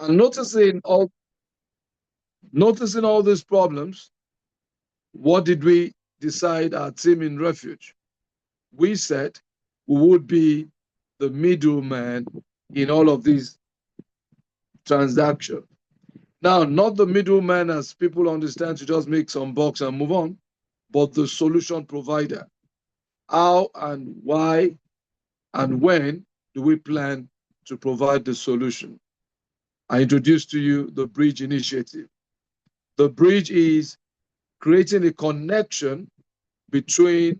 And noticing all these problems, what did we decide our team in refuge? We said we would be the middleman in all of these transactions. Now, not the middleman as people understand to just make some bucks and move on, but the solution provider. How and why and when do we plan to provide the solution? I introduced to you the Bridge Initiative. The bridge is creating a connection between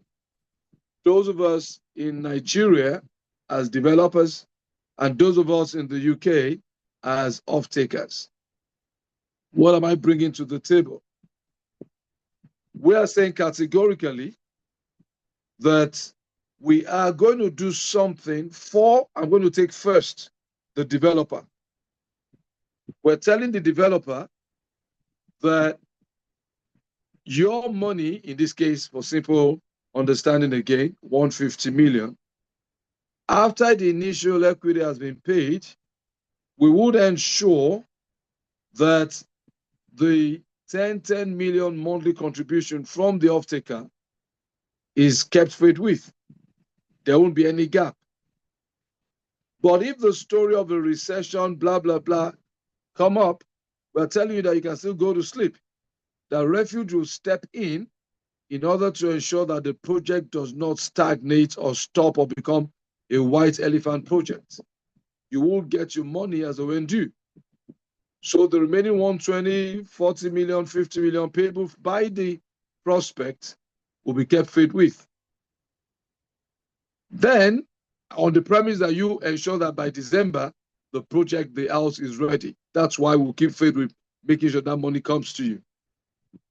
those of us in Nigeria as developers and those of us in the UK as off-takers. What am I bringing to the table? We are saying categorically that we are going to do something for, I'm going to take first, the developer. We're telling the developer that your money, in this case, for simple understanding again, 150 million, after the initial equity has been paid, we would ensure that the 10 million monthly contribution from the off-taker is kept forthwith. There won't be any gap. But if the story of a recession, blah, blah, blah, come up, we're telling you that you can still go to sleep. The refuge will step in order to ensure that the project does not stagnate or stop or become a white elephant project. You will get your money as a when due. So the remaining 120, 40 million, 50 million payable by the prospect will be kept forthwith. Then, on the premise that you ensure that by December, the project, the house is ready. That's why we'll keep faith with making sure that money comes to you.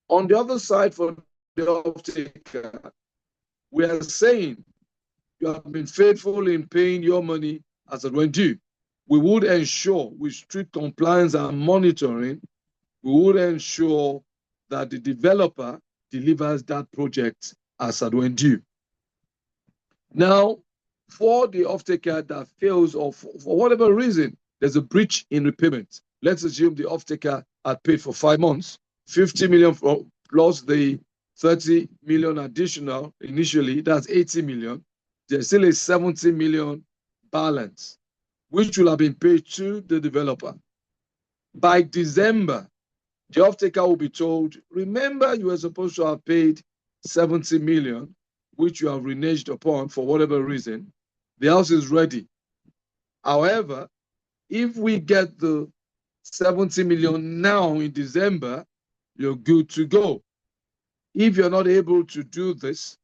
On the other side, for the off-taker, we are saying you have been faithful in paying your money as it went due. We would ensure, with strict compliance and monitoring, we would ensure that the developer delivers that project as it went due. Now, for the off-taker that fails or for whatever reason, there's a breach in repayment. Let's assume the off-taker had paid for 5 months, 50 million plus the 30 million additional initially, that's 80 million. There's still a 70 million balance, which will have been paid to the developer. By December, the off-taker will be told, remember you were supposed to have paid 70 million, which you have reneged upon for whatever reason. The house is ready. However, if we get the 70 million now in December, you're good to go. If you're not able to do this,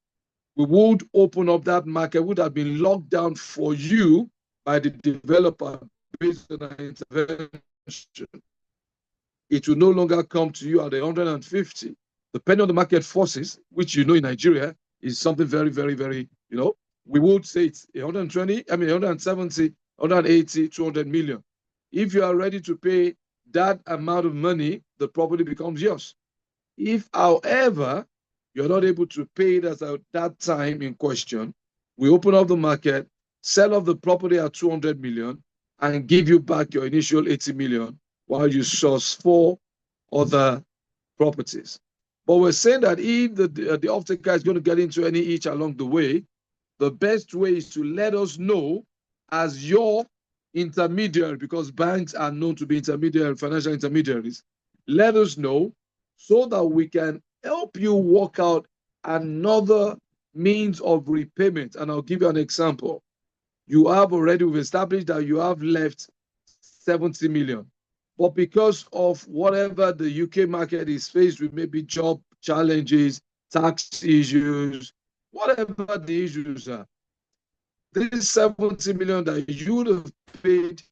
we would open up that market, would have been locked down for you by the developer based on an intervention. It will no longer come to you at 150, depending on the market forces, which you know in Nigeria is something very, very, very, we would say it's 120, 170, 180, 200 million. If you are ready to pay that amount of money, the property becomes yours. If, however, you're not able to pay it at that time in question, we open up the market, sell off the property at 200 million, and give you back your initial 80 million while you source 4 other properties. But we're saying that if the off-taker is going to get into any itch along the way, the best way is to let us know as your intermediary, because banks are known to be intermediary, financial intermediaries. Let us know so that we can help you work out another means of repayment. And I'll give you an example. We've established that you have left 70 million. But because of whatever the UK market is faced with, maybe job challenges, tax issues, whatever the issues are, this 70 million that you would have paid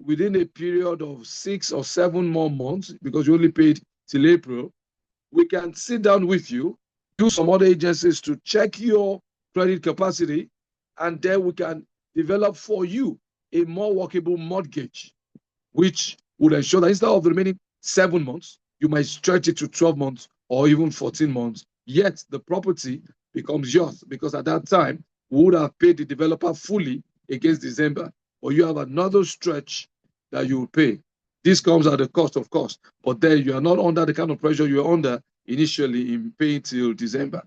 within a period of 6 or 7 more months, because you only paid till April, we can sit down with you, use some other agencies to check your credit capacity, and then we can develop for you a more workable mortgage, which would ensure that instead of the remaining 7 months, you might stretch it to 12 months or even 14 months, yet the property becomes yours, because at that time, we would have paid the developer fully against December, or you have another stretch that you will pay. This comes at the cost, of course, but then you are not under the kind of pressure you were under initially in paying till December.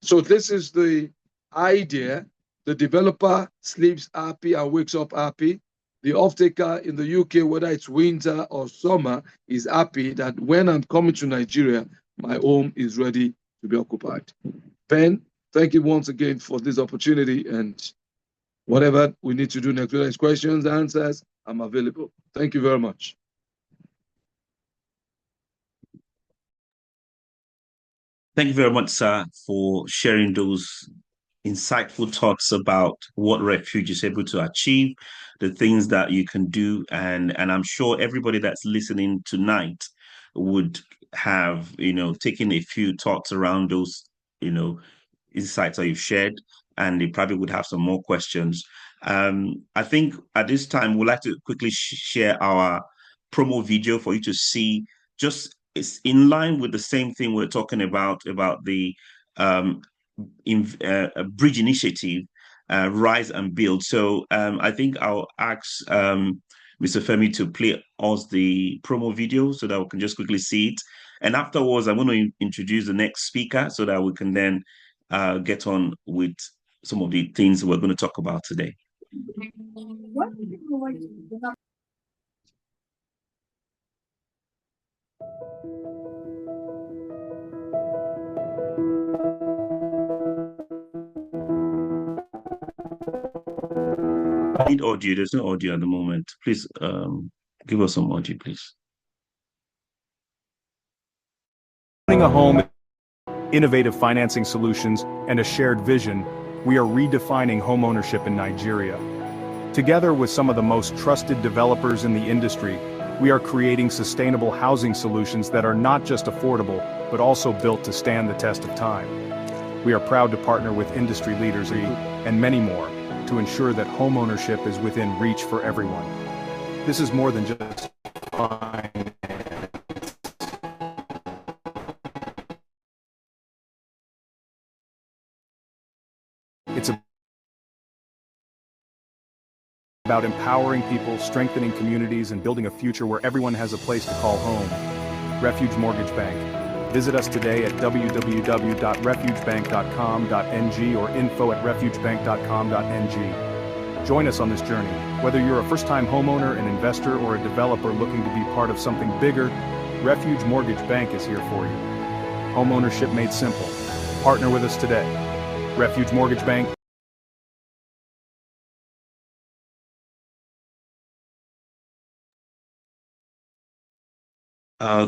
So this is the idea. The developer sleeps happy and wakes up happy. The off-taker in the UK, whether it's winter or summer, is happy that when I'm coming to Nigeria, my home is ready to be occupied. Ben, thank you once again for this opportunity, and whatever we need to do next, whether it's questions, answers, I'm available. Thank you very much. Thank you very much, sir, for sharing those insightful thoughts about what Refuge is able to achieve, the things that you can do, and I'm sure everybody that's listening tonight would have, taken a few thoughts around those, insights that you've shared, and they probably would have some more questions. I think at this time, we'd like to quickly share our promo video for you to see. Just it's in line with the same thing we're talking about the bridge initiative, Rise and Build. So I think I'll ask Mr. Femi to play us the promo video so that we can just quickly see it. And afterwards, I'm going to introduce the next speaker so that we can then get on with some of the things we're going to talk about today. I need audio. There's no audio at the moment. Please give us some audio, please. Owning a home, innovative financing solutions, and a shared vision, we are redefining homeownership in Nigeria. Together with some of the most trusted developers in the industry, we are creating sustainable housing solutions that are not just affordable, but also built to stand the test of time. We are proud to partner with industry leaders and many more to ensure that homeownership is within reach for everyone. This is more than just finance. It's about empowering people, strengthening communities, and building a future where everyone has a place to call home. Refuge Mortgage Bank. Visit us today at www.refugebank.com.ng or info@refugebank.com.ng. Join us on this journey. Whether you're a first-time homeowner, an investor, or a developer looking to be part of something bigger, Refuge Mortgage Bank is here for you. Homeownership made simple. Partner with us today. Refuge Mortgage Bank.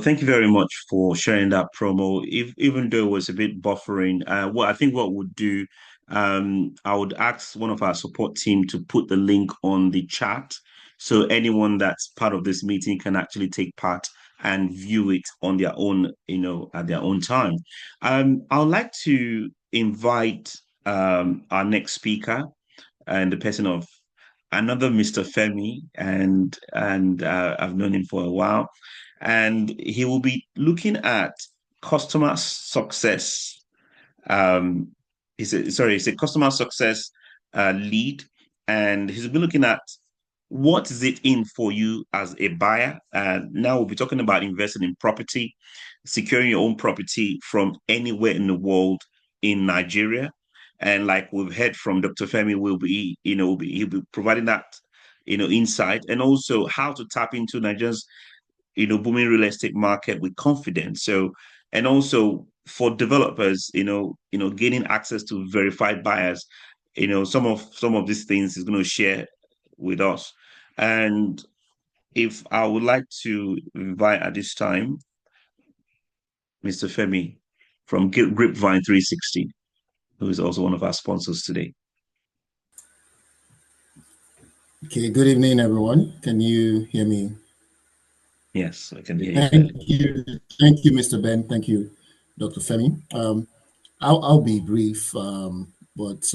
Thank you very much for sharing that promo. Even though it was a bit buffering, what we'll do, I would ask one of our support team to put the link on the chat, so anyone that's part of this meeting can actually take part and view it on their own, at their own time. I'd like to invite our next speaker, and the person of another Mr. Femi, and I've known him for a while. And he will be looking at customer success. He's a customer success lead, and he's been looking at what is it in for you as a buyer. Now we'll be talking about investing in property, securing your own property from anywhere in the world in Nigeria. And like we've heard from Dr. Femi, he'll be providing that, insight, and also how to tap into Nigeria's booming real estate market with confidence. So, and also for developers, gaining access to verified buyers, some of these things is going to share with us. And if I would like to invite at this time, Mr. Femi from Grapevine 360, who is also one of our sponsors today. Okay, good evening, everyone. Can you hear me? Yes, I can hear you. Thank you, Mr. Ben. Thank you, Dr. Femi. I'll be brief, but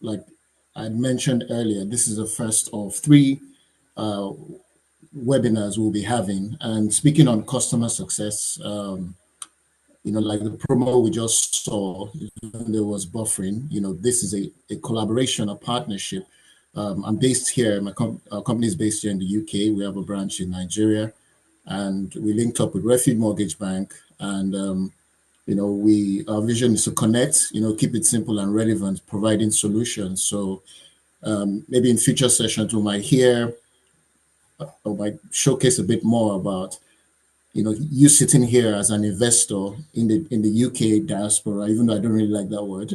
like I mentioned earlier, this is the first of 3 webinars we'll be having. And speaking on customer success, like the promo we just saw, there was buffering. This is a collaboration, a partnership I'm based here. Our company is based here in the UK. We have a branch in Nigeria, and we linked up with Refuge Mortgage Bank. And our vision is to connect. Keep it simple and relevant, providing solutions. So maybe in future sessions we might hear or might showcase a bit more about you sitting here as an investor in the UK diaspora, even though I don't really like that word,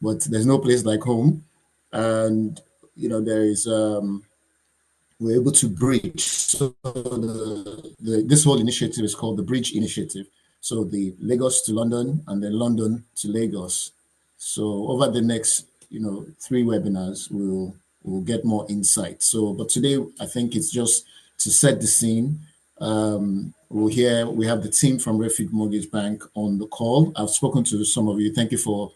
but there's no place like home. And there is we're able to bridge. So this whole initiative is called the Bridge Initiative. So the Lagos to London and then London to Lagos. So over the next 3 webinars, we'll get more insight. So, but today I think it's just to set the scene. We have the team from Refuge Mortgage Bank on the call. I've spoken to some of you. Thank you for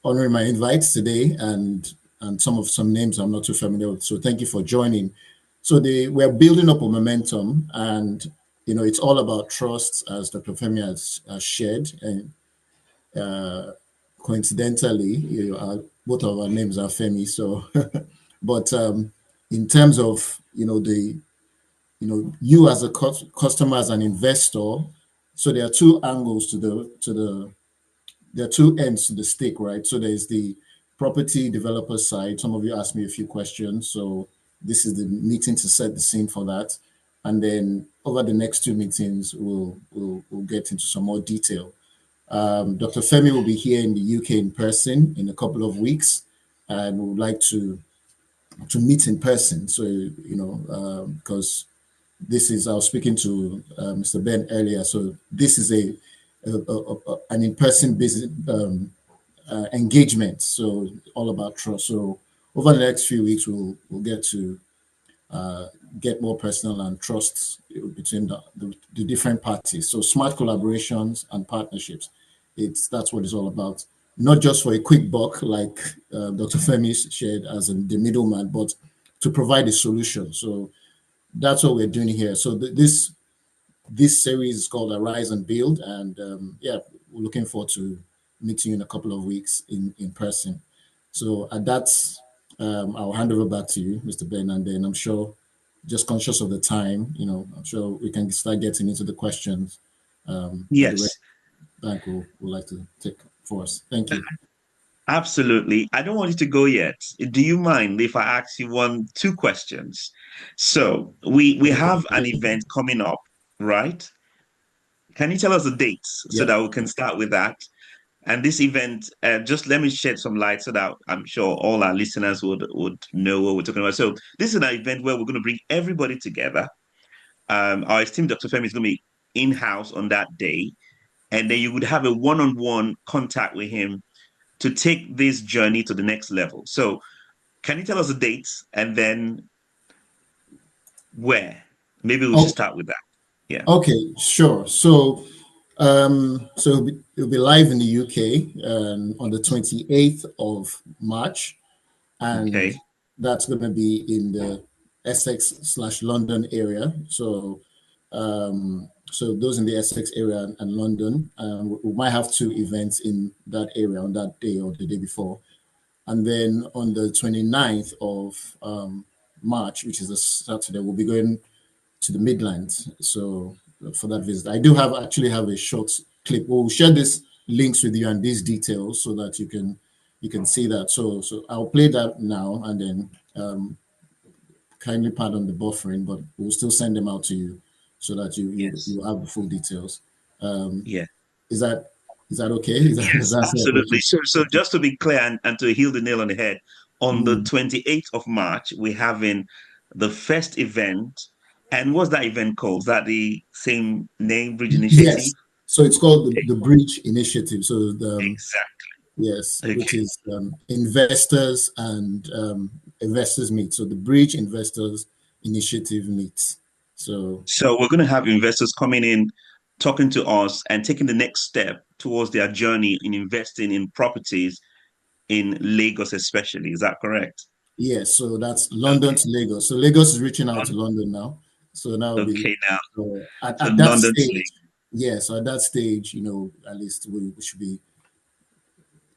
honoring my invites today, and some names I'm not too familiar with. So thank you for joining. So we're building up a momentum, and it's all about trust, as Dr. Femi has shared. And coincidentally, both of our names are Femi. So, but in terms of you as a customer, as an investor, so there are 2 angles there are 2 ends to the stick, right? So there's the property developer side. Some of you asked me a few questions, so this is the meeting to set the scene for that. And then over the next 2 meetings, we'll get into some more detail. Dr. Femi will be here in the UK in person in a couple of weeks, and we would like to meet in person. So because I was speaking to Mr. Ben earlier. So this is an in-person business engagement. So all about trust. So over the next few weeks, we'll get to get more personal and trust between the different parties. So smart collaborations and partnerships. That's what it's all about. Not just for a quick buck, like Dr. Femi shared as the middleman, but to provide a solution. So that's what we're doing here. So this series is called Arise and Build, and we're looking forward to meeting you in a couple of weeks in person. So at that, I'll hand over back to you, Mr. Ben, and then I'm sure, just conscious of the time, I'm sure we can start getting into the questions. Yes. The bank would like to take for us. Thank you. Absolutely. I don't want you to go yet. Do you mind if I ask you 2 questions? So we have an event coming up, right? Can you tell us the dates so that we can start with that? And this event, just let me shed some light so that I'm sure all our listeners would know what we're talking about. So this is an event where we're going to bring everybody together. Our esteemed Dr. Femi is going to be in-house on that day. And then you would have a one-on-one contact with him to take this journey to the next level. So can you tell us the dates and then where? Maybe we'll start with that. Yeah. Okay, sure. So it'll be live in the UK on the 28th of March. And that's going to be in the Essex/London area. So those in the Essex area and London, we might have 2 events in that area on that day or the day before. And then on the 29th of March, which is a Saturday, we'll be going to the Midlands. So for that visit, I do actually have a short clip. We'll share these links with you and these details so that you can see that. So I'll play that now, and then kindly pardon the buffering, but we'll still send them out to you so that you have the full details. Is that okay? Yes, absolutely. So just to be clear and to hit the nail on the head, on the 28th of March, we're having the first event. And what's that event called? Is that the same name, Bridge Initiative? Yes. So it's called the Bridge Initiative. So exactly. Yes, which is investors and investors meet. So the Bridge Investors Initiative meets. So we're going to have investors coming in, talking to us, and taking the next step towards their journey in investing in properties in Lagos, especially. Is that correct? Yes. So that's London to Lagos. So Lagos is reaching out to London now. So now at that stage, yes. So at that stage, at least we should be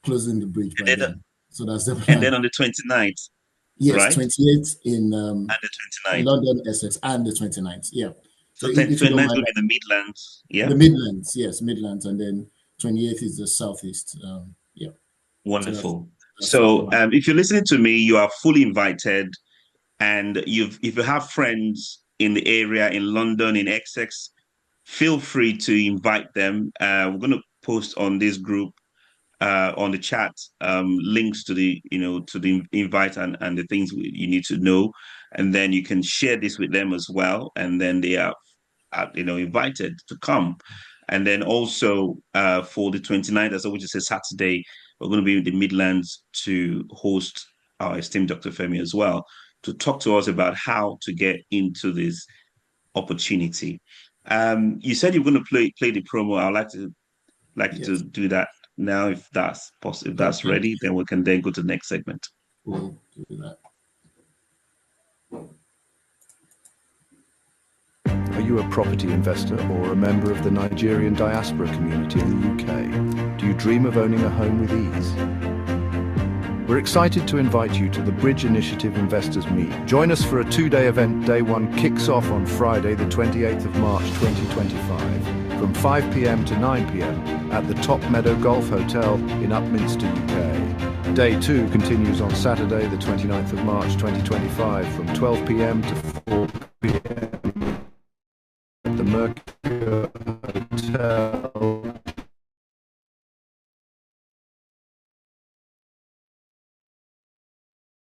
closing the bridge by then. So that's the And plan. then on the 29th, Yes, right? 28th in And the 29th. London, Essex, and the 29th. Yeah. So if you don't 29th mind, will be the Midlands. Yeah. the Midlands, yes, Midlands, and then 28th is the Southeast. Yeah. Wonderful. That's the So plan. if you're listening to me, you are fully invited. And if you have friends in the area, in London, in Essex, feel free to invite them. We're going to post on this group, on the chat, links to the invite and the things you need to know, and then you can share this with them as well, and then they are invited to come. And then also for the 29th, which is a Saturday, we're going to be in the Midlands to host our esteemed Dr. Femi as well, to talk to us about how to get into this opportunity. You said you were going to play the promo. I'd like you Yes. to do that now, if that's possible. If that's ready, then we can then go to the next segment. We'll do that. Are you a property investor or a member of the Nigerian diaspora community in the UK? Do you dream of owning a home with ease? We're excited to invite you to the Bridge Initiative Investors Meet. Join us for a two-day event. Day one kicks off on Friday, the 28th of March 2025, from 5 p.m. to 9 p.m. at the Top Meadow Golf Hotel in Upminster, UK. Day two continues on Saturday, the 29th of March 2025, from 12 p.m. to 4 p.m. at the Mercure Hotel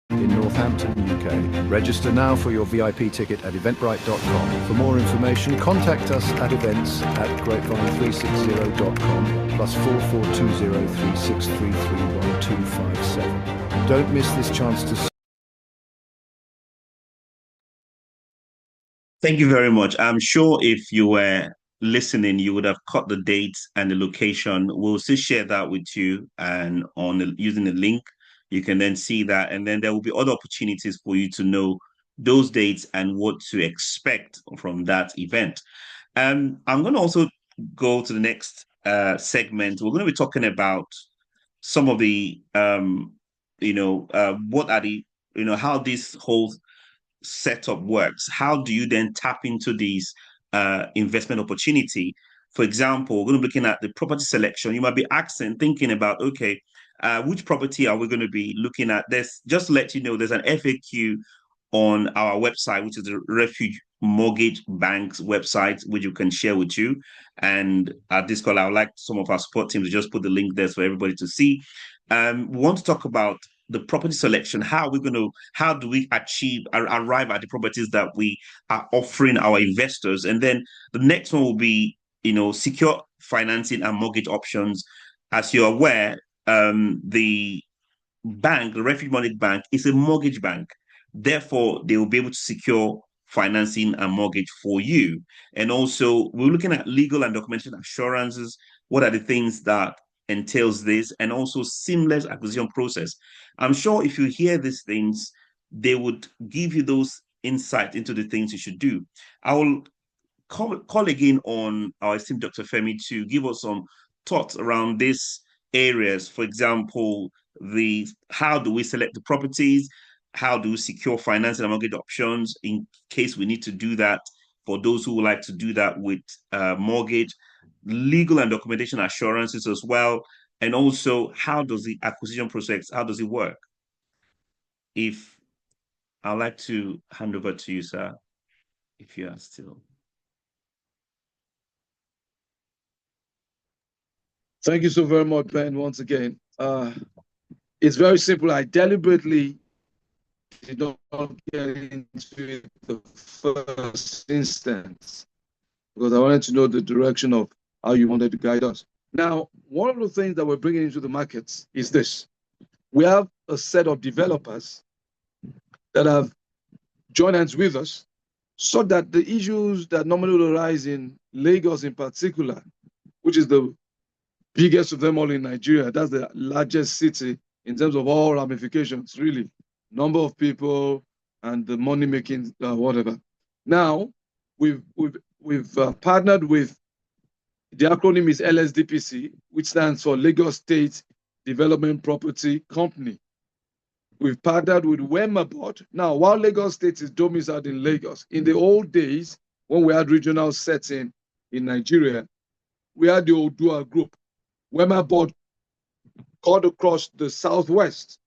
in Northampton, UK. Register now for your VIP ticket at eventbrite.com. For more information, contact us at events@grapevine360.com +442036331257. Don't miss this chance to... Thank you very much. I'm sure if you were listening, you would have caught the dates and the location. We'll still share that with you, and using the link, you can then see that, and then there will be other opportunities for you to know those dates and what to expect from that event. I'm going to also go to the next segment. We're going to be talking about some of the, what are the, how this whole setup works. How do you then tap into these investment opportunity? For example, we're going to be looking at the property selection. You might be thinking about, okay, which property are we going to be looking at? Just to let you know, there's an FAQ on our website, which is the Refuge Mortgage Bank's website, which you can share with you. And at this call, I would like some of our support teams to just put the link there for everybody to see. We want to talk about the property selection. How do we arrive at the properties that we are offering our investors? And then the next one will be, secure financing and mortgage options. As you're aware, the Refuge Mortgage Bank, is a mortgage bank. Therefore, they will be able to secure financing and mortgage for you. And also, we're looking at legal and documentation assurances. What are the things that entails this? And also seamless acquisition process. I'm sure if you hear these things, they would give you those insights into the things you should do. I will call again on our esteemed Dr. Femi to give us some thoughts around these areas. For example, how do we select the properties? How do we secure financing and mortgage options in case we need to do that for those who would like to do that with mortgage, legal and documentation assurances as well, and also how does the acquisition process, how does it work? If I'd like to hand over to you, sir, if you are still. Thank you so very much, Ben, once again. It's very simple. I deliberately did not get into it the first instance because I wanted to know the direction of how you wanted to guide us. Now, one of the things that we're bringing into the markets is this. We have a set of developers that have joined hands with us so that the issues that normally arise in Lagos in particular, which is the biggest of them all in Nigeria, that's the largest city in terms of all ramifications, really, number of people and the money making, whatever. Now, we've partnered with, the acronym is LSDPC, which stands for Lagos State Development Property Company. we've partnered with WemaBot. Now, while Lagos State is domiciled in Lagos, in the old days, when we had regional setting in Nigeria, we had the Odua group. WemaBot cut across the Southwest.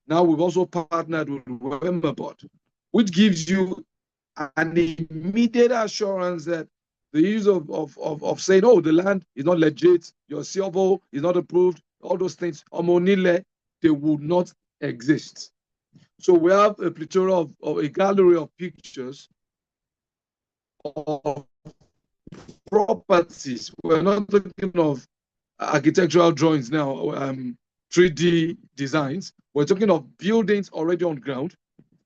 Now we've also partnered with WemaBot, which gives you an immediate assurance that the use of saying, oh, the land is not legit, your CFO is not approved, all those things, they would not exist. So we have a plethora of a gallery of pictures of properties. We're not talking of architectural drawings now, 3D designs. We're talking of buildings already on ground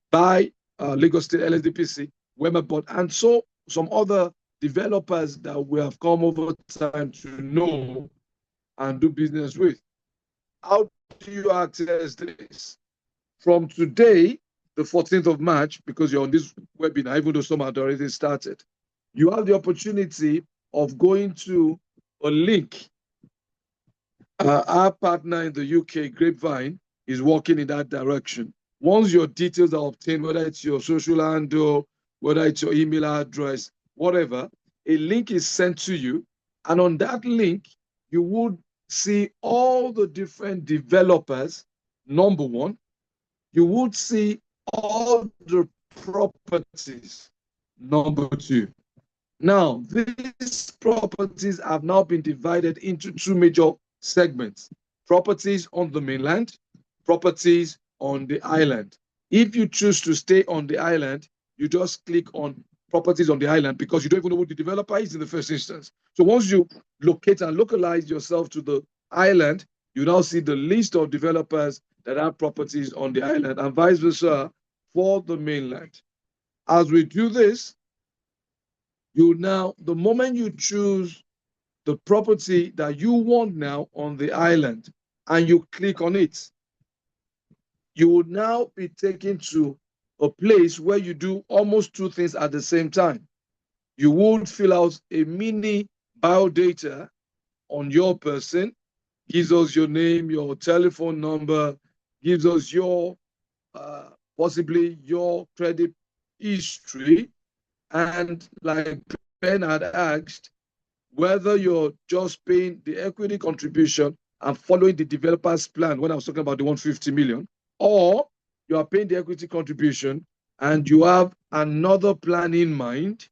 by Lagos State LSDPC, WemaBot, and so some other developers that we have come over time to know and do business with. How do you access this? From today, the 14th of March, because you're on this webinar, even though some had already started, you have the opportunity of going to a link. Our partner in the UK, Grapevine, is working in that direction. Once your details are obtained, whether it's your social handle, whether it's your email address, whatever, a link is sent to you. And on that link, you would see all the different developers, number one. You would see all the properties, number two. Now, these properties have now been divided into two major segments: properties on the mainland, properties on the island. If you choose to stay on the island, you just click on properties on the island because you don't even know who the developer is in the first instance. So once you locate and localize yourself to the island, you now see the list of developers that have properties on the island and vice versa for the mainland. As we do this, you now, the moment you choose the property that you want now on the island and you click on it, you will now be taken to a place where you do almost two things at the same time. You would fill out a mini biodata on your person, gives us your name, your telephone number, gives us your, possibly your credit history. And like Ben had asked, whether you're just paying the equity contribution and following the developer's plan when I was talking about the 150 million, or you are paying the equity contribution and you have another plan in mind,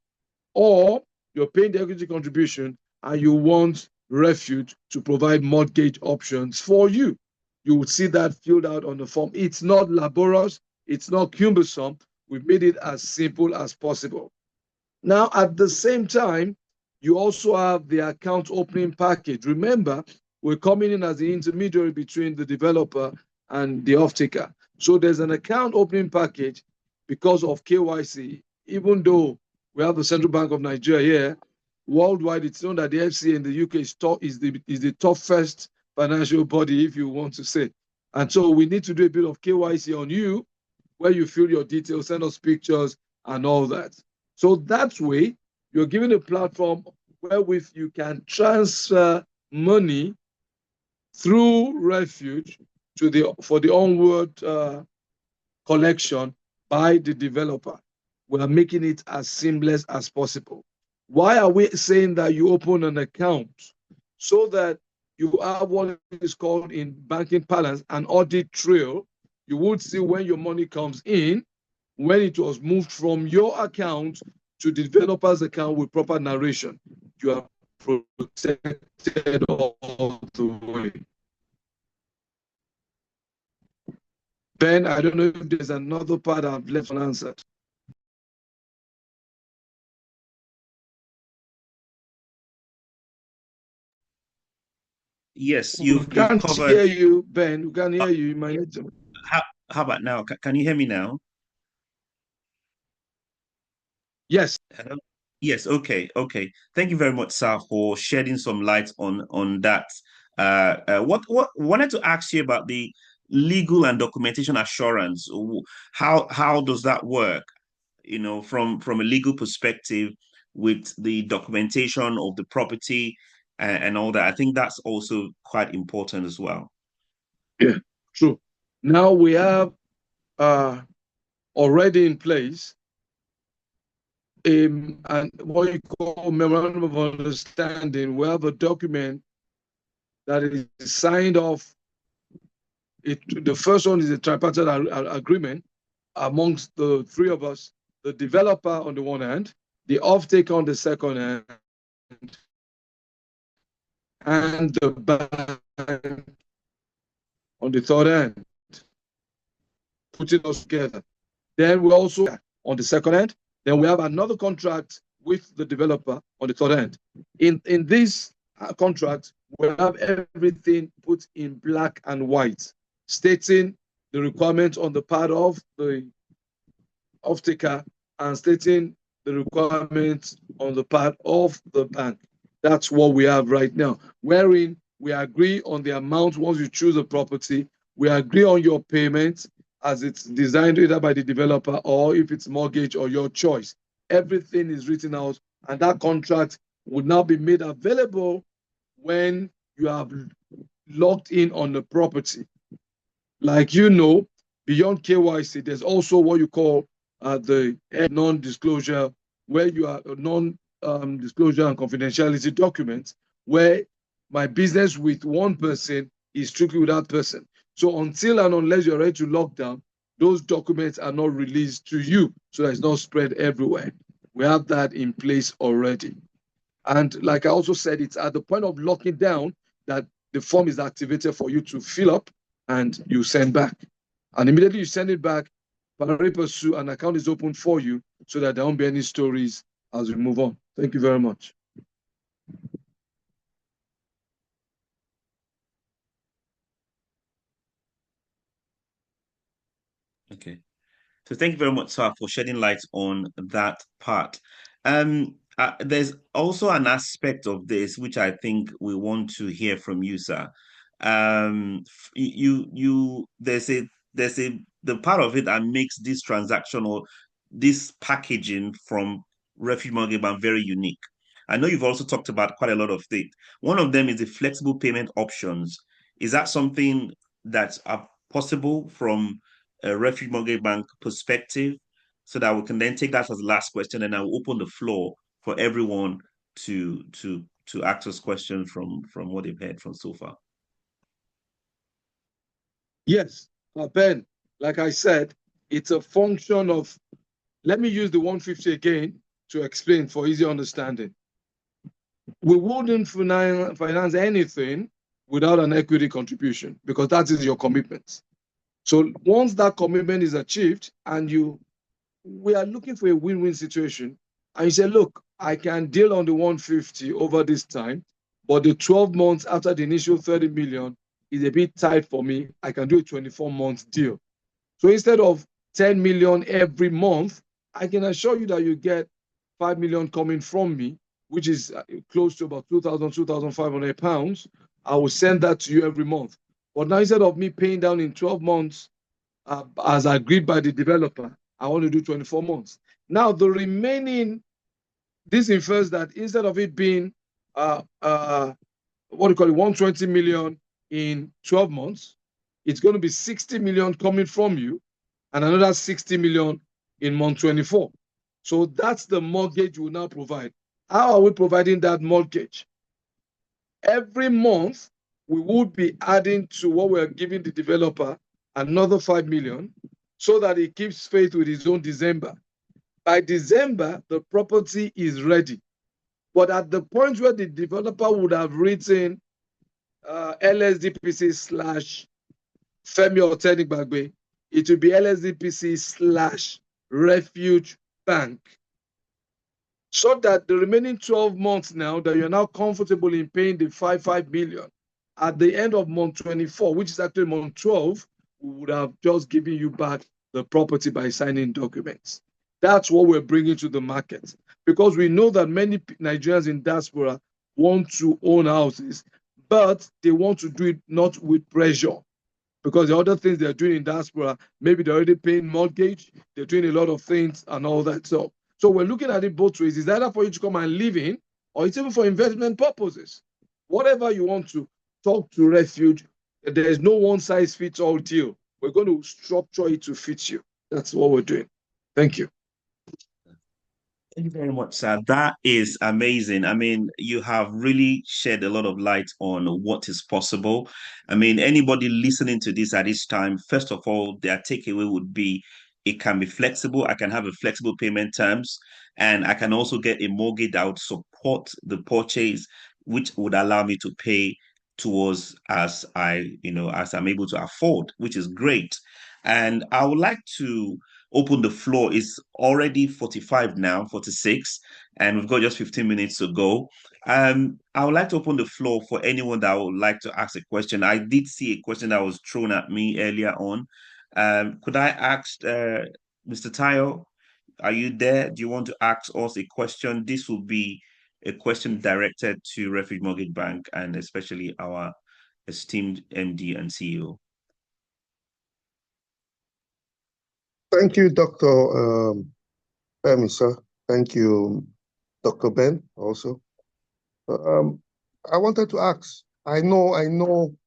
or you're paying the equity contribution and you want Refuge to provide mortgage options for you. You will see that filled out on the form. It's not laborious, it's not cumbersome. We've made it as simple as possible. Now, at the same time, you also have the account opening package. Remember, we're coming in as the intermediary between the developer and the off-taker. So there's an account opening package because of KYC. Even though we have the Central Bank of Nigeria here, worldwide, it's known that the FCA in the UK is the toughest financial body, if you want to say. And so we need to do a bit of KYC on you, where you fill your details, send us pictures, and all that. So that way, you're given a platform wherewith you can transfer money through Refuge for the onward collection by the developer. We are making it as seamless as possible. Why are we saying that you open an account? So that you have what is called in banking parlance an audit trail. You would see when your money comes in, when it was moved from your account to the developer's account with proper narration. You are protected all the way. Ben, I don't know if there's another part I've left unanswered. Yes, We you've can't covered. hear you, Ben. We can't hear you. You might need to. How about now? Can you hear me now? Yes. Hello? Yes. Okay. Okay. Thank you very much, sir, for shedding some light on that. What wanted to ask you about the legal and documentation assurance. How does that work? You know, from a legal perspective, with the documentation of the property and all that. I think that's also quite important as well. Yeah, true. Now we have already in place and what you call memorandum of understanding. We have a document that is signed off. The first one is a tripartite agreement amongst the three of us, the developer on the one hand, the off-taker on the second hand, and the bank on the third hand, putting us together. Then we also, on the second hand, then we have another contract with the developer on the third hand. In this contract, we have everything put in black and white, stating the requirements on the part of the off-taker and stating the requirements on the part of the bank. That's what we have right now, wherein we agree on the amount once you choose a property. We agree on your payment as it's designed either by the developer or if it's mortgage or your choice. Everything is written out, and that contract would now be made available when you have locked in on the property. Like you know, beyond KYC, there's also what you call the non-disclosure, where you are non-disclosure and confidentiality documents, where my business with one person is strictly with that person. So until and unless you're ready to lock down, those documents are not released to you, so that it's not spread everywhere. We have that in place already. And like I also said, it's at the point of locking down that the form is activated for you to fill up and you send back. And immediately you send it back, pari passu, an account is open for you so that there won't be any stories as we move on. Thank you very much. Okay. So thank you very much, sir, for shedding light on that part. There's also an aspect of this which I think we want to hear from you, sir. There's the part of it that makes this transaction or this packaging from Refuge Mortgage Bank very unique. I know you've also talked about quite a lot of things. One of them is the flexible payment options. Is that something that's possible from a Refuge Mortgage Bank perspective, so that we can then take that as the last question, and I will open the floor for everyone to ask us questions from what they've heard from so far? Yes, Ben, like I said, it's a function of, let me use the 150 again to explain for easy understanding. We wouldn't finance anything without an equity contribution, because that is your commitment. So once that commitment is achieved and we are looking for a win-win situation, and you say, look, I can deal on the 150 over this time, but the 12 months after the initial 30 million is a bit tight for me. I can do a 24-month deal. So instead of 10 million every month, I can assure you that you get 5 million coming from me, which is close to about 2,000, 2,500 pounds. I will send that to you every month. But now instead of me paying down in 12 months, as agreed by the developer, I want to do 24 months. Now the remaining, this infers that instead of it being, 120 million in 12 months, it's going to be 60 million coming from you and another 60 million in month 24. So that's the mortgage we now provide. How are we providing that mortgage? Every month, we would be adding to what we're giving the developer another 5 million so that he keeps faith with his own December. By December, the property is ready. But at the point where the developer would have written LSDPC / Femi Otenikbagbe, it will be LSDPC / Refuge Bank. So that the remaining 12 months now that you're now comfortable in paying the 5 million, at the end of month 24, which is actually month 12, we would have just given you back the property by signing documents. That's what we're bringing to the market, because we know that many Nigerians in diaspora want to own houses, but they want to do it not with pressure, because the other things they're doing in diaspora, maybe they're already paying mortgage, they're doing a lot of things and all that stuff. So we're looking at it both ways. It's either for you to come and live in, or it's even for investment purposes. Whatever you want to talk to Refuge, there is no one-size-fits-all deal. We're going to structure it to fit you. That's what we're doing. Thank you. Thank you very much, sir. That is amazing. I mean, you have really shed a lot of light on what is possible. I mean, anybody listening to this at this time, first of all, their takeaway would be it can be flexible. I can have a flexible payment terms, and I can also get a mortgage that would support the purchase, which would allow me to pay towards as as I'm able to afford, which is great. And I would like to open the floor. It's already 45 now, 46, and we've got just 15 minutes to go. I would like to open the floor for anyone that would like to ask a question. I did see a question that was thrown at me earlier on. Could I ask Mr. Tayo, are you there? Do you want to ask us a question? This will be a question directed to Refuge Mortgage Bank and especially our esteemed MD and CEO. Thank you, Dr. Femi, sir. Thank you, Dr. Ben, also. I wanted to ask, I know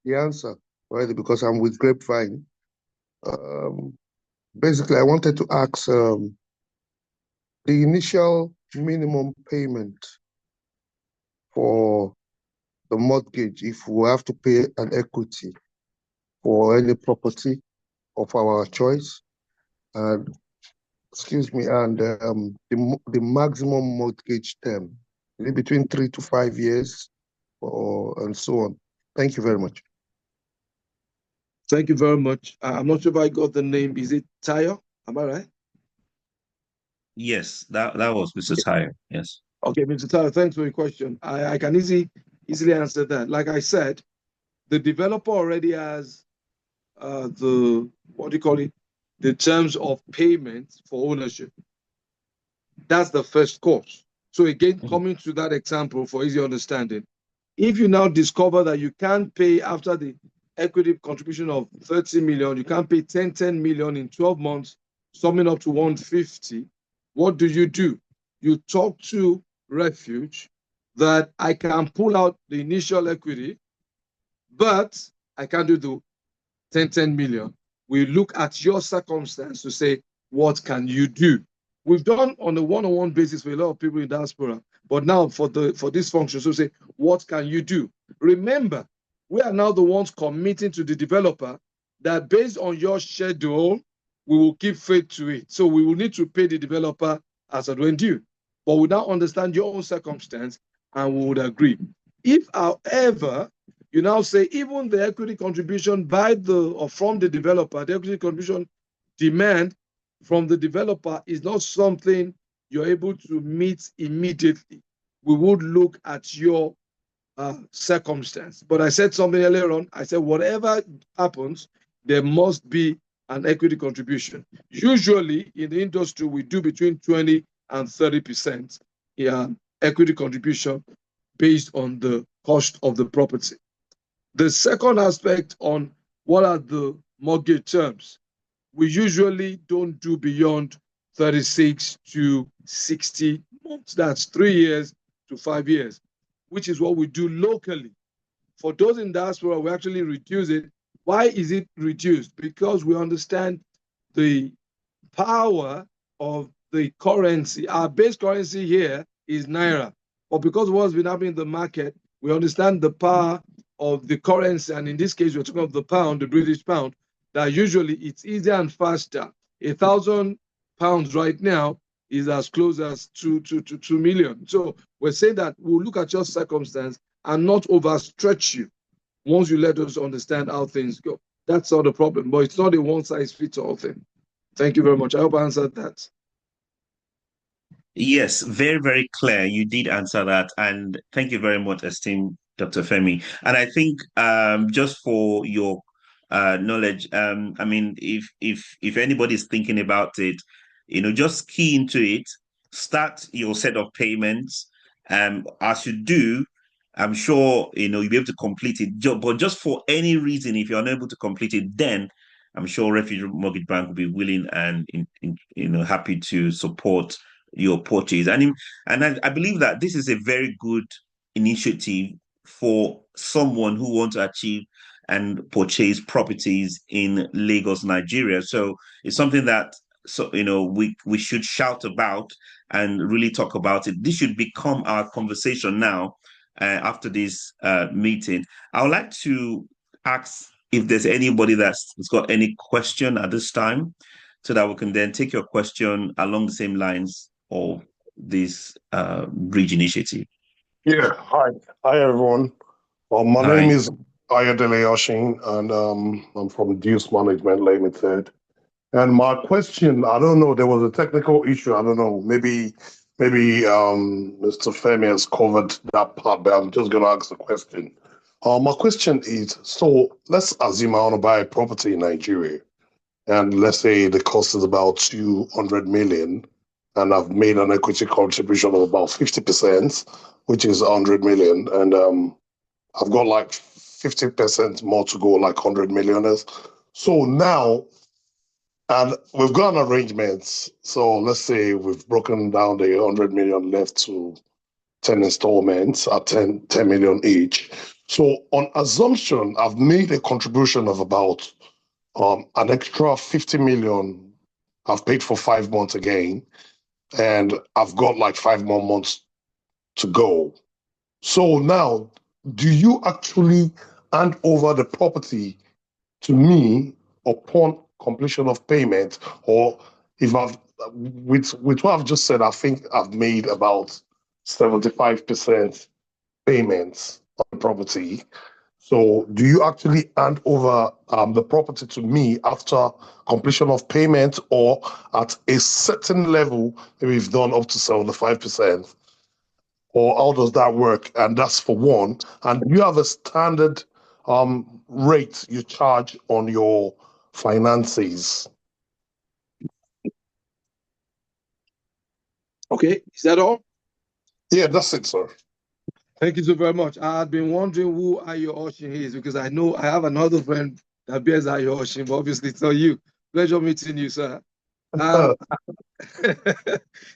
the answer already because I'm with Grapevine. Basically, I wanted to ask the initial minimum payment for the mortgage, if we have to pay an equity for any property of our choice, and the maximum mortgage term, is it between 3 to 5 years, and so on. Thank you very much. Thank you very much. I'm not sure if I got the name. Is it Tayo? Am I right? Yes, that was Mr. Tayo. Yes. Okay, Mr. Tayo, thanks for your question. I can easily answer that. Like I said, the developer already has the terms of payment for ownership. That's the first course. So again, coming to that example for easy understanding, if you now discover that you can't pay after the equity contribution of 30 million, you can't pay 10 million in 12 months, summing up to 150, what do? You talk to Refuge that I can pull out the initial equity, but I can't do the 10 million. We look at your circumstance to say, what can you do? We've done on a one-on-one basis with a lot of people in diaspora, but now for this function, so say, what can you do? Remember, we are now the ones committing to the developer that based on your schedule, we will keep faith to it. So we will need to pay the developer as and when due. But we now understand your own circumstance and we would agree. If, however, you now say even the equity contribution from the developer, the equity contribution demand from the developer is not something you're able to meet immediately, we would look at your circumstance. But I said something earlier on. I said whatever happens, there must be an equity contribution. Usually in the industry, we do between 20 and 30% equity contribution based on the cost of the property. The second aspect on what are the mortgage terms, we usually don't do beyond 36 to 60 months. That's 3 years to 5 years, which is what we do locally. For those in diaspora, we actually reduce it. Why is it reduced? Because we understand the power of the currency. Our base currency here is Naira. But because of what's been happening in the market, we understand the power of the currency. And in this case, we're talking of the pound, the British pound, that usually it's easier and faster. 1,000 pounds right now is as close as 2 million. So we're saying that we'll look at your circumstance and not overstretch you once you let us understand how things go. That's not the problem, but it's not a one-size-fits-all thing. Thank you very much. I hope I answered that. Yes, very, very clear. You did answer that. And thank you very much, esteemed Dr. Femi. And I think just for your knowledge, I mean, if anybody's thinking about it, just key into it, start your set of payments. As you do, I'm sure, you'll be able to complete it. But just for any reason, if you're unable to complete it, then I'm sure Refuge Mortgage Bank will be willing and happy to support your purchase. And I believe that this is a very good initiative for someone who wants to achieve and purchase properties in Lagos, Nigeria. So it's something that we should shout about and really talk about it. This should become our conversation now after this meeting. I would like to ask if there's anybody that's got any question at this time, so that we can then take your question along the same lines of this bridge initiative. Yeah, hi everyone. My Hi. name is Ayodele Oshin, and I'm from Deuce Management Limited. And my question, I don't know, there was a technical issue. I don't know, maybe Mr. Femi has covered that part, but I'm just going to ask the question. My question is, so let's assume I want to buy a property in Nigeria, and let's say the cost is about 200 million, and I've made an equity contribution of about 50%, which is 100 million, and I've got like 50% more to go, like 100 millionaires. So now, and we've got an arrangement. So let's say we've broken down the 100 million left to 10 installments at 10 million each. So on assumption, I've made a contribution of about an extra 50 million. I've paid for 5 months again, and I've got like 5 more months to go. So now, do you actually hand over the property to me upon completion of payment? Or if I've, with what I've just said, I think I've made about 75% payments on the property. So do you actually hand over the property to me after completion of payment, or at a certain level, maybe we've done up to 75%? Or how does that work? And that's for one. And do you have a standard rate you charge on your finances? Okay, is that all? Yeah, that's it, sir. Thank you so very much. I had been wondering who Ayo Oshin is, because I know I have another friend that bears Ayo Oshin, but obviously it's not you. Pleasure meeting you, sir.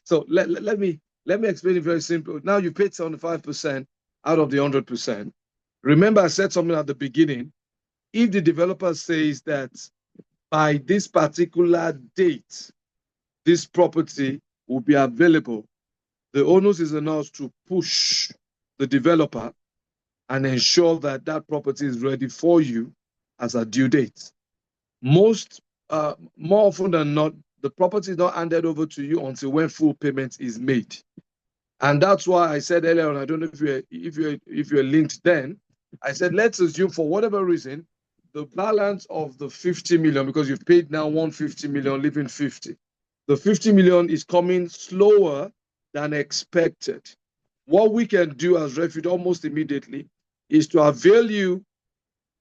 So let me explain it very simple. Now you paid 75% out of the 100%. Remember, I said something at the beginning. If the developer says that by this particular date, this property will be available, the onus is on us to push the developer and ensure that that property is ready for you as a due date. More often than not, the property is not handed over to you until when full payment is made. And that's why I said earlier on, I don't know if you're linked then, I said, let's assume for whatever reason, the balance of the 50 million, because you've paid now 150 million, leaving 50. The 50 million is coming slower than expected. What we can do as Refuge almost immediately is to avail you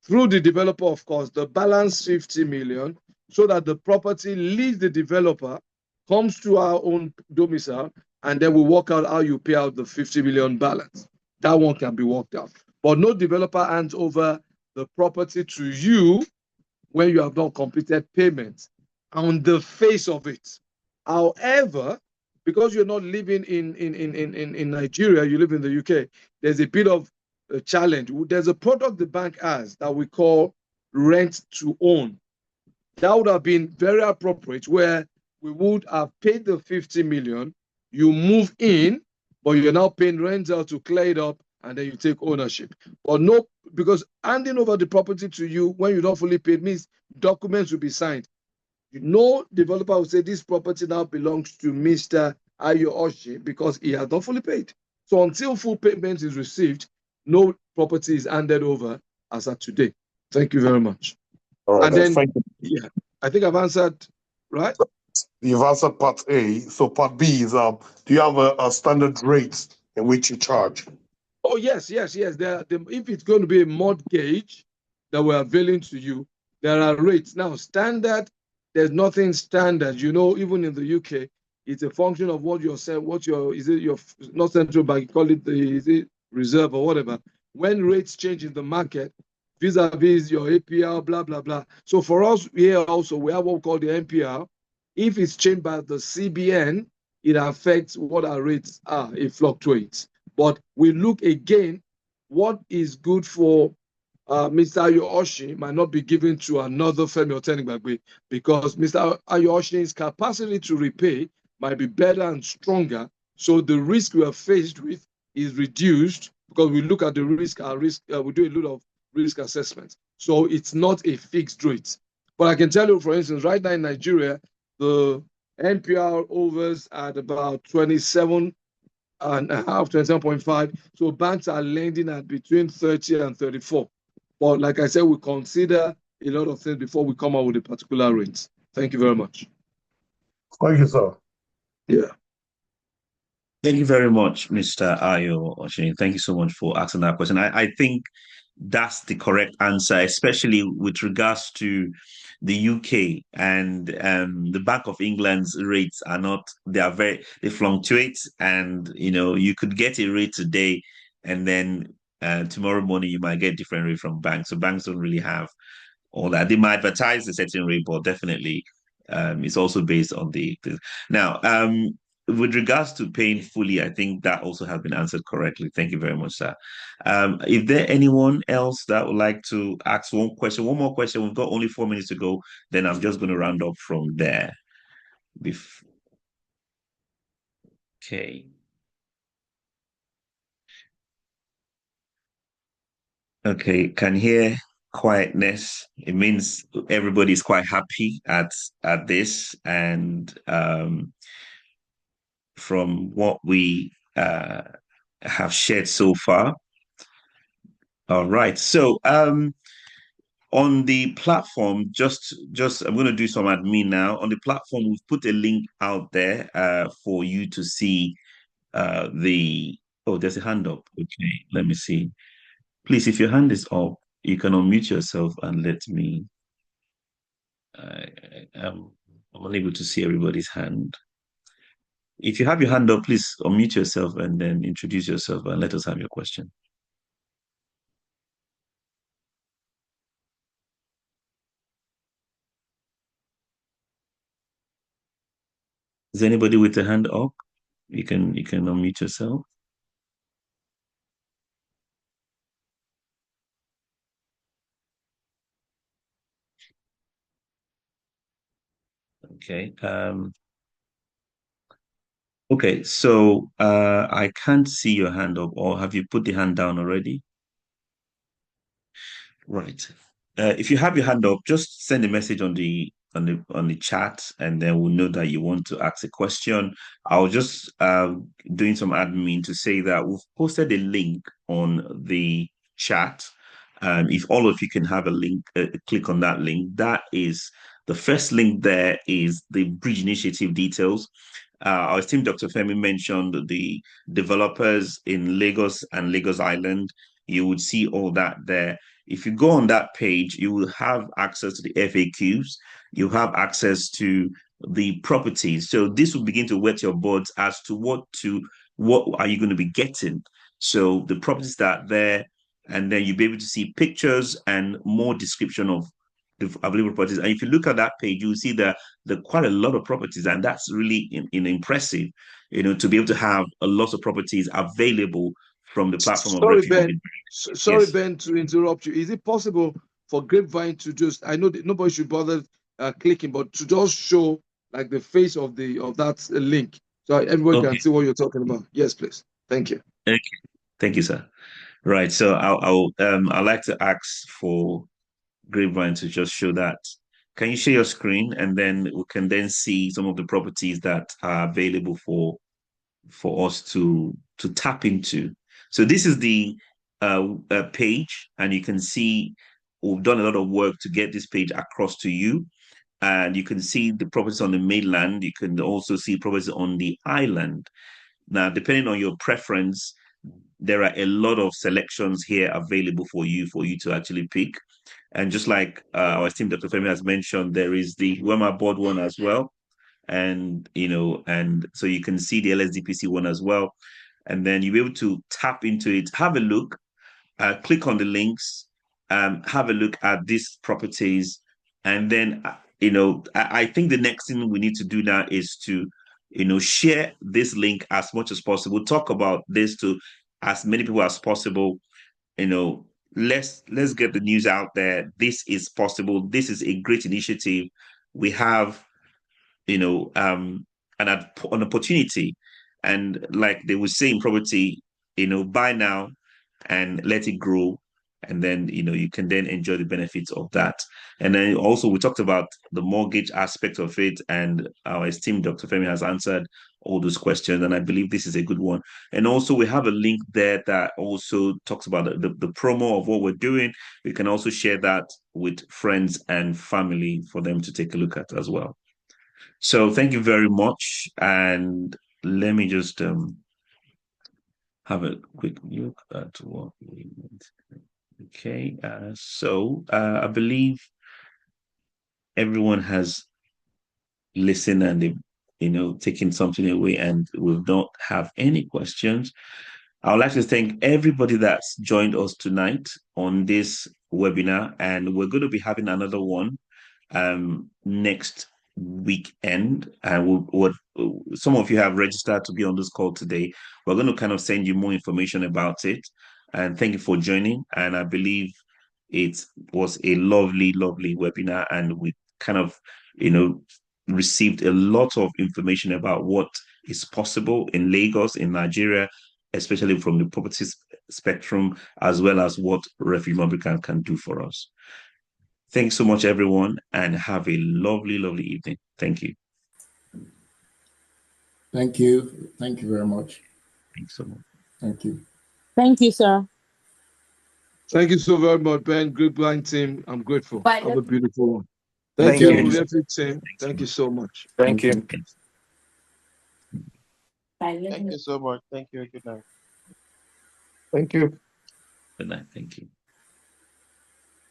through the developer, of course, the balance 50 million, so that the property leaves the developer, comes to our own domicile, and then we work out how you pay out the 50 million balance. That one can be worked out. But no developer hands over the property to you when you have not completed payments on the face of it. However, because you're not living in Nigeria, you live in the UK, there's a bit of a challenge. There's a product the bank has that we call rent to own. That would have been very appropriate, where we would have paid the 50 million, you move in, but you're now paying rental to clear it up, and then you take ownership. But no, because handing over the property to you when you don't fully pay means documents will be signed. No developer will say this property now belongs to Mr. Ayo Oshin because he has not fully paid. So until full payment is received, no property is handed over as of today. Thank you very much. All right, and then, thank you. yeah, I think I've answered, right? You've answered part A. So part B is, do you have a standard rate in which you charge? Oh, yes. If it's going to be a mortgage that we're availing to you, there are rates. Now, standard, there's nothing standard. You know, even in the UK, it's a function of what you're saying, is it your, not central bank, call it is it reserve or whatever. When rates change in the market, vis-a-vis your APR, blah, blah, blah. So for us here also, we have what we call the NPR. If it's changed by the CBN, it affects what our rates are. It fluctuates. But we look again, what is good for Mr. Ayo might not be given to another Femi Oteningbagbe because Mr. Ayo capacity to repay might be better and stronger. So the risk we are faced with is reduced because we look at the risk, we do a lot of risk assessment. So it's not a fixed rate. But I can tell you, for instance, right now in Nigeria, the NPR overs at about 27 and a half, 27.5. So banks are lending at between 30 and 34. But like I said, we consider a lot of things before we come out with a particular rate. Thank you very much. Thank you, sir. Yeah. Thank you very much, Mr. Ayo Oshin. Thank you so much for asking that question. I think that's the correct answer, especially with regards to the UK and the Bank of England's rates are not, they fluctuate, and you could get a rate today and then tomorrow morning you might get different rate from banks. So banks don't really have all that. They might advertise a certain rate, but definitely it's also based on now. With regards to paying fully, I think that also has been answered correctly. Thank you very much, sir. Is there anyone else that would like to ask one more question? We've got only 4 minutes to go. Then I'm just going to round up from there. Okay. Okay, can hear quietness. It means everybody's quite happy at this, and from what we have shared so far. All right. So on the platform, just I'm going to do some admin now. On the platform, we've put a link out there for you to see there's a hand up. Okay, let me see. Please, if your hand is up, you can unmute yourself and let me. I'm unable to see everybody's hand. If you have your hand up, please unmute yourself and then introduce yourself and let us have your question. Is anybody with a hand up? You can unmute yourself. Okay. Okay, so I can't see your hand up, or have you put the hand down already? Right. If you have your hand up, just send a message on the chat, and then we'll know that you want to ask a question. I'll just doing some admin to say that we've posted a link on the chat. If all of you can have a link, click on that link. That is the first link. There is the bridge initiative details. Our esteemed Dr. Femi mentioned the developers in Lagos and Lagos Island. You would see all that there. If you go on that page, you will have access to the FAQs. You have access to the properties. So this will begin to whet your boards as to what are you going to be getting. So the properties that are there, and then you'll be able to see pictures and more description of the available properties. And if you look at that page, you'll see that there are quite a lot of properties, and that's really impressive, to be able to have a lot of properties available from the platform. Sorry, Ben, to interrupt you. Is it possible for Grapevine to just, I know that nobody should bother clicking, but to just show like the face of that link so everyone can see what you're talking about? Yes, please. Thank you. Okay. Thank you, sir. Right. So I'd like to ask for Grapevine to just show that. Can you share your screen, and then we can then see some of the properties that are available for us to tap into. So this is the page, and you can see we've done a lot of work to get this page across to you. And you can see the properties on the mainland. You can also see properties on the island. Now, depending on your preference, there are a lot of selections here available for you to actually pick. And just like our esteemed Dr. Femi has mentioned, there is the Wema board one as well. And, and so you can see the LSDPC one as well. And then you'll be able to tap into it, have a look, click on the links, have a look at these properties. And then, I think the next thing we need to do now is to, share this link as much as possible, talk about this to as many people as possible, let's get the news out there. This is possible. This is a great initiative. We have, an opportunity, and like they would say in property, buy now and let it grow, and then you can then enjoy the benefits of that. And then also we talked about the mortgage aspect of it, and our esteemed Dr. Femi has answered all those questions, and I believe this is a good one. And also we have a link there that also talks about the promo of what we're doing. We can also share that with friends and family for them to take a look at as well. So thank you very much, and let me just have a quick look at what we meant. Okay, so I believe everyone has listened and they've taken something away, and we don't have any questions. I would like to thank everybody that's joined us tonight on this webinar, and we're going to be having another one next weekend. And some of you have registered to be on this call today. We're going to kind of send you more information about it. And thank you for joining. And I believe it was a lovely, lovely webinar, and we kind of, received a lot of information about what is possible in Lagos, in Nigeria, especially from the property spectrum, as well as what Refuge Mobican can do for us. Thanks so much, everyone, and have a lovely, lovely evening. Thank you. Thank you. Thank you very much. Thanks so much. Thank you. Thank you, sir. Thank you so very much, Ben. Good blind team. I'm grateful. Bye. Have a beautiful one. Thank Thank you. you, Refuge team. Thank you so much. Thank you. Bye. Thank you so much. Thank you. Good night. Thank you. Good night. Thank you.